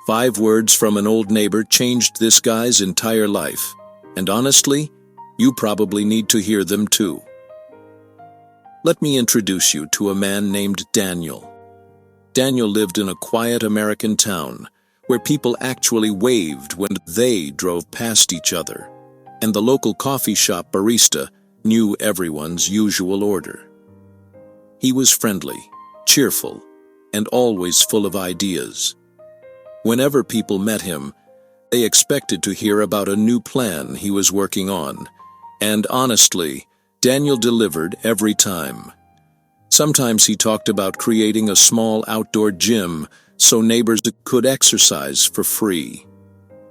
5 words from an old neighbor changed this guy's entire life, and honestly, you probably need to hear them too. Let me introduce you to a man named Daniel. Daniel lived in a quiet American town where people actually waved when they drove past each other, and the local coffee shop barista knew everyone's usual order. He was friendly, cheerful, and always full of ideas. Whenever people met him, they expected to hear about a new plan he was working on, and honestly, Daniel delivered every time. Sometimes he talked about creating a small outdoor gym so neighbors could exercise for free.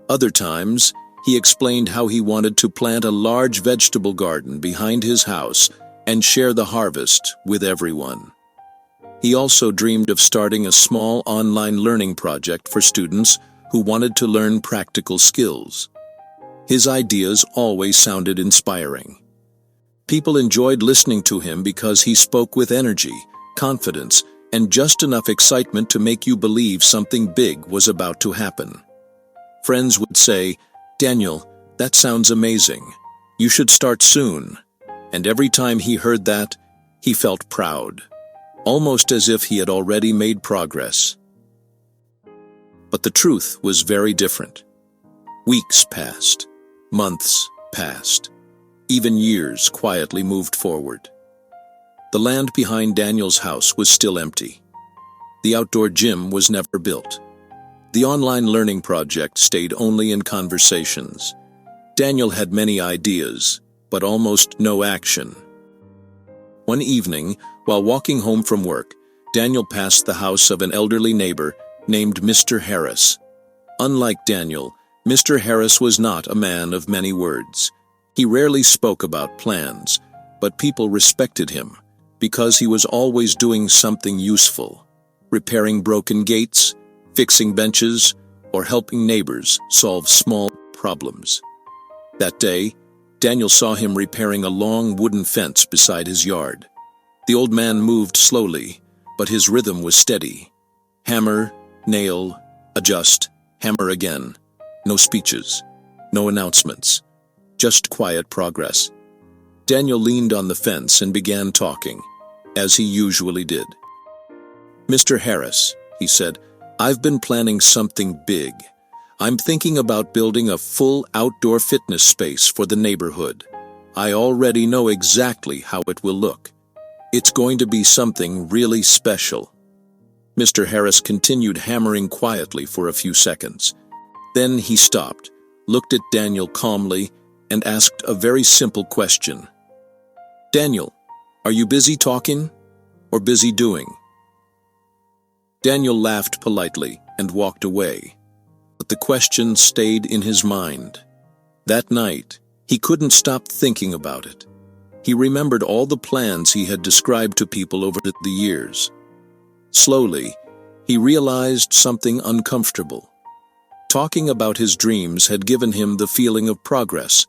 Other times, he explained how he wanted to plant a large vegetable garden behind his house and share the harvest with everyone. He also dreamed of starting a small online learning project for students who wanted to learn practical skills. His ideas always sounded inspiring. People enjoyed listening to him because he spoke with energy, confidence, and just enough excitement to make you believe something big was about to happen. Friends would say, "Daniel, that sounds amazing. You should start soon." And every time he heard that, he felt proud, almost as if he had already made progress. But the truth was very different. Weeks passed, months passed, even years quietly moved forward. The land behind Daniel's house was still empty. The outdoor gym was never built. The online learning project stayed only in conversations. Daniel had many ideas, but almost no action. One evening, while walking home from work, Daniel passed the house of an elderly neighbor named Mr. Harris. Unlike Daniel, Mr. Harris was not a man of many words. He rarely spoke about plans, but people respected him because he was always doing something useful, repairing broken gates, fixing benches, or helping neighbors solve small problems. That day, Daniel saw him repairing a long wooden fence beside his yard. The old man moved slowly, but his rhythm was steady. Hammer, nail, adjust, hammer again. No speeches, no announcements, just quiet progress. Daniel leaned on the fence and began talking, as he usually did. "Mr. Harris," he said, "I've been planning something big. I'm thinking about building a full outdoor fitness space for the neighborhood. I already know exactly how it will look. It's going to be something really special." Mr. Harris continued hammering quietly for a few seconds. Then he stopped, looked at Daniel calmly, and asked a very simple question. "Daniel, are you busy talking or busy doing?" Daniel laughed politely and walked away, but the question stayed in his mind. That night, he couldn't stop thinking about it. He remembered all the plans he had described to people over the years. Slowly, he realized something uncomfortable. Talking about his dreams had given him the feeling of progress,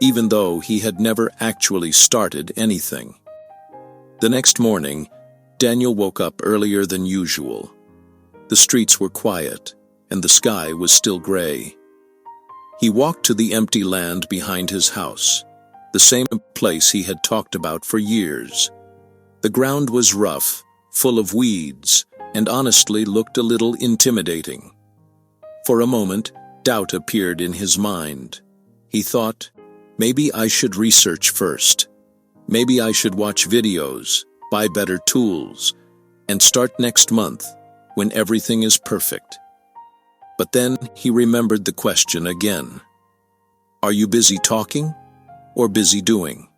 even though he had never actually started anything. The next morning, Daniel woke up earlier than usual. The streets were quiet, and the sky was still gray. He walked to the empty land behind his house, the same place he had talked about for years. The ground was rough, full of weeds, and honestly looked a little intimidating. For a moment, doubt appeared in his mind. He thought, maybe I should research first. Maybe I should watch videos, buy better tools, and start next month when everything is perfect. But then he remembered the question again. Are you busy talking or busy doing?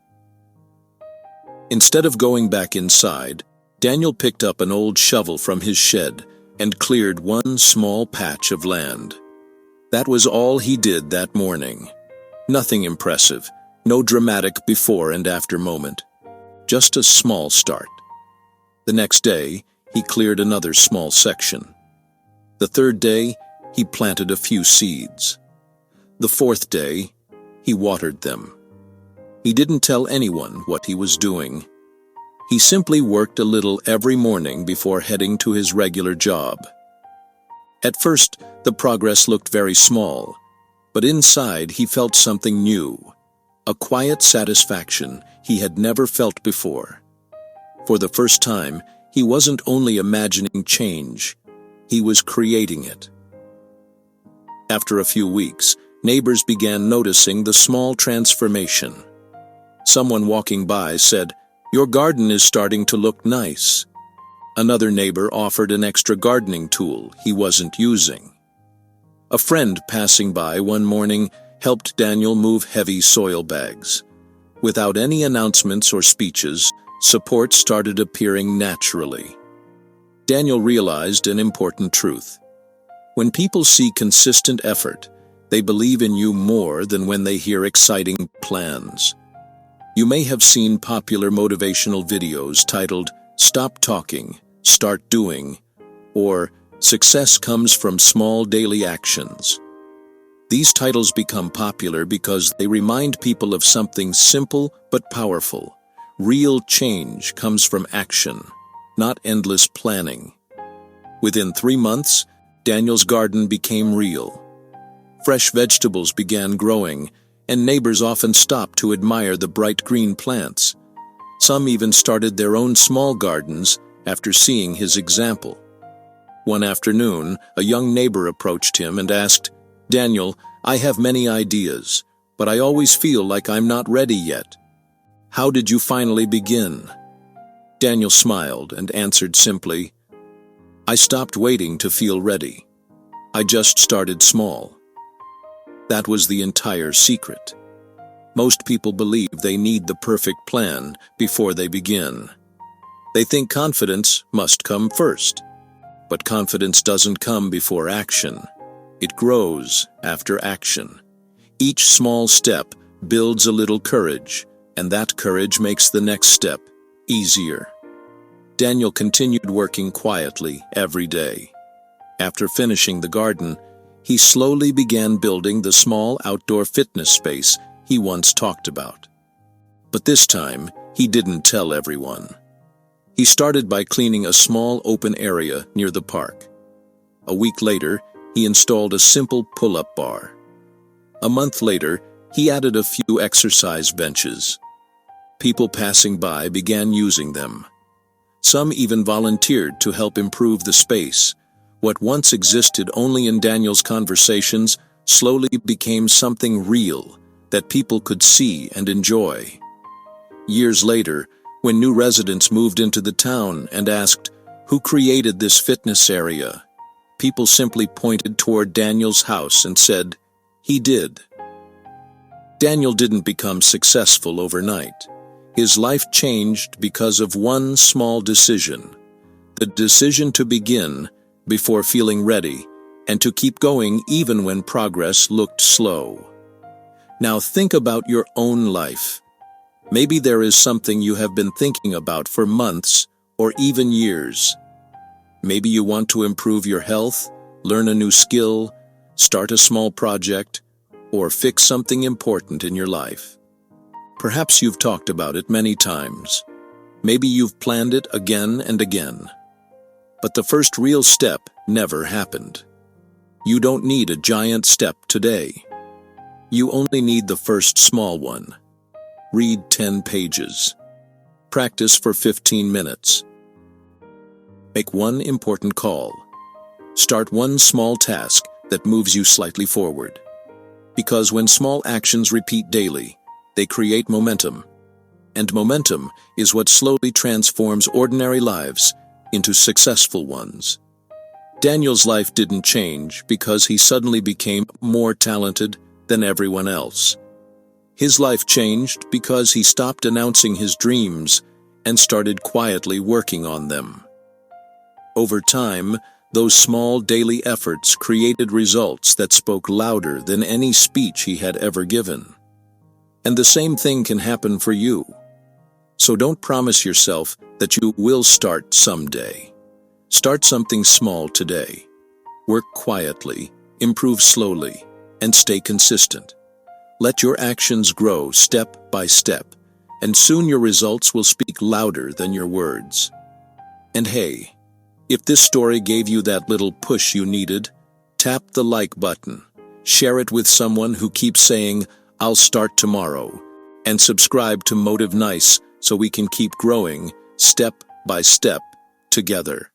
Instead of going back inside, Daniel picked up an old shovel from his shed and cleared one small patch of land. That was all he did that morning. Nothing impressive, no dramatic before and after moment. Just a small start. The next day, he cleared another small section. The third day, he planted a few seeds. The fourth day, he watered them. He didn't tell anyone what he was doing. He simply worked a little every morning before heading to his regular job. At first, the progress looked very small, but inside he felt something new, a quiet satisfaction he had never felt before. For the first time, he wasn't only imagining change, he was creating it. After a few weeks, neighbors began noticing the small transformation. Someone walking by said, "Your garden is starting to look nice." Another neighbor offered an extra gardening tool he wasn't using. A friend passing by one morning helped Daniel move heavy soil bags. Without any announcements or speeches, support started appearing naturally. Daniel realized an important truth. When people see consistent effort, they believe in you more than when they hear exciting plans. You may have seen popular motivational videos titled, "Stop Talking, Start Doing," or "Success Comes from Small Daily Actions." These titles become popular because they remind people of something simple but powerful. Real change comes from action, not endless planning. Within 3 months, Daniel's garden became real. Fresh vegetables began growing, and neighbors often stopped to admire the bright green plants. Some even started their own small gardens after seeing his example. One afternoon, a young neighbor approached him and asked, "Daniel, I have many ideas, but I always feel like I'm not ready yet. How did you finally begin?" Daniel smiled and answered simply, "I stopped waiting to feel ready. I just started small." That was the entire secret. Most people believe they need the perfect plan before they begin. They think confidence must come first. But confidence doesn't come before action. It grows after action. Each small step builds a little courage, and that courage makes the next step easier. Daniel continued working quietly every day. After finishing the garden, he slowly began building the small outdoor fitness space he once talked about. But this time, he didn't tell everyone. He started by cleaning a small open area near the park. A week later, he installed a simple pull-up bar. A month later, he added a few exercise benches. People passing by began using them. Some even volunteered to help improve the space. What once existed only in Daniel's conversations slowly became something real that people could see and enjoy. Years later, when new residents moved into the town and asked, "Who created this fitness area?" people simply pointed toward Daniel's house and said, "He did." Daniel didn't become successful overnight. His life changed because of one small decision. The decision to begin before feeling ready and to keep going even when progress looked slow. Now think about your own life. Maybe there is something you have been thinking about for months or even years. Maybe you want to improve your health, learn a new skill, start a small project, or fix something important in your life. Perhaps you've talked about it many times. Maybe you've planned it again and again. But the first real step never happened. You don't need a giant step today. You only need the first small one. Read 10 pages. Practice for 15 minutes. Make one important call. Start one small task that moves you slightly forward. Because when small actions repeat daily, they create momentum. And momentum is what slowly transforms ordinary lives into successful ones. Daniel's life didn't change because he suddenly became more talented than everyone else. His life changed because he stopped announcing his dreams and started quietly working on them. Over time, those small daily efforts created results that spoke louder than any speech he had ever given. And the same thing can happen for you. So don't promise yourself that you will start someday. Start something small today. Work quietly, improve slowly, and stay consistent. Let your actions grow step by step, and soon your results will speak louder than your words. And hey, If this story gave you that little push you needed, tap the like button, share it with someone who keeps saying, "I'll start tomorrow," and subscribe to Motive Nice so we can keep growing, step by step, together.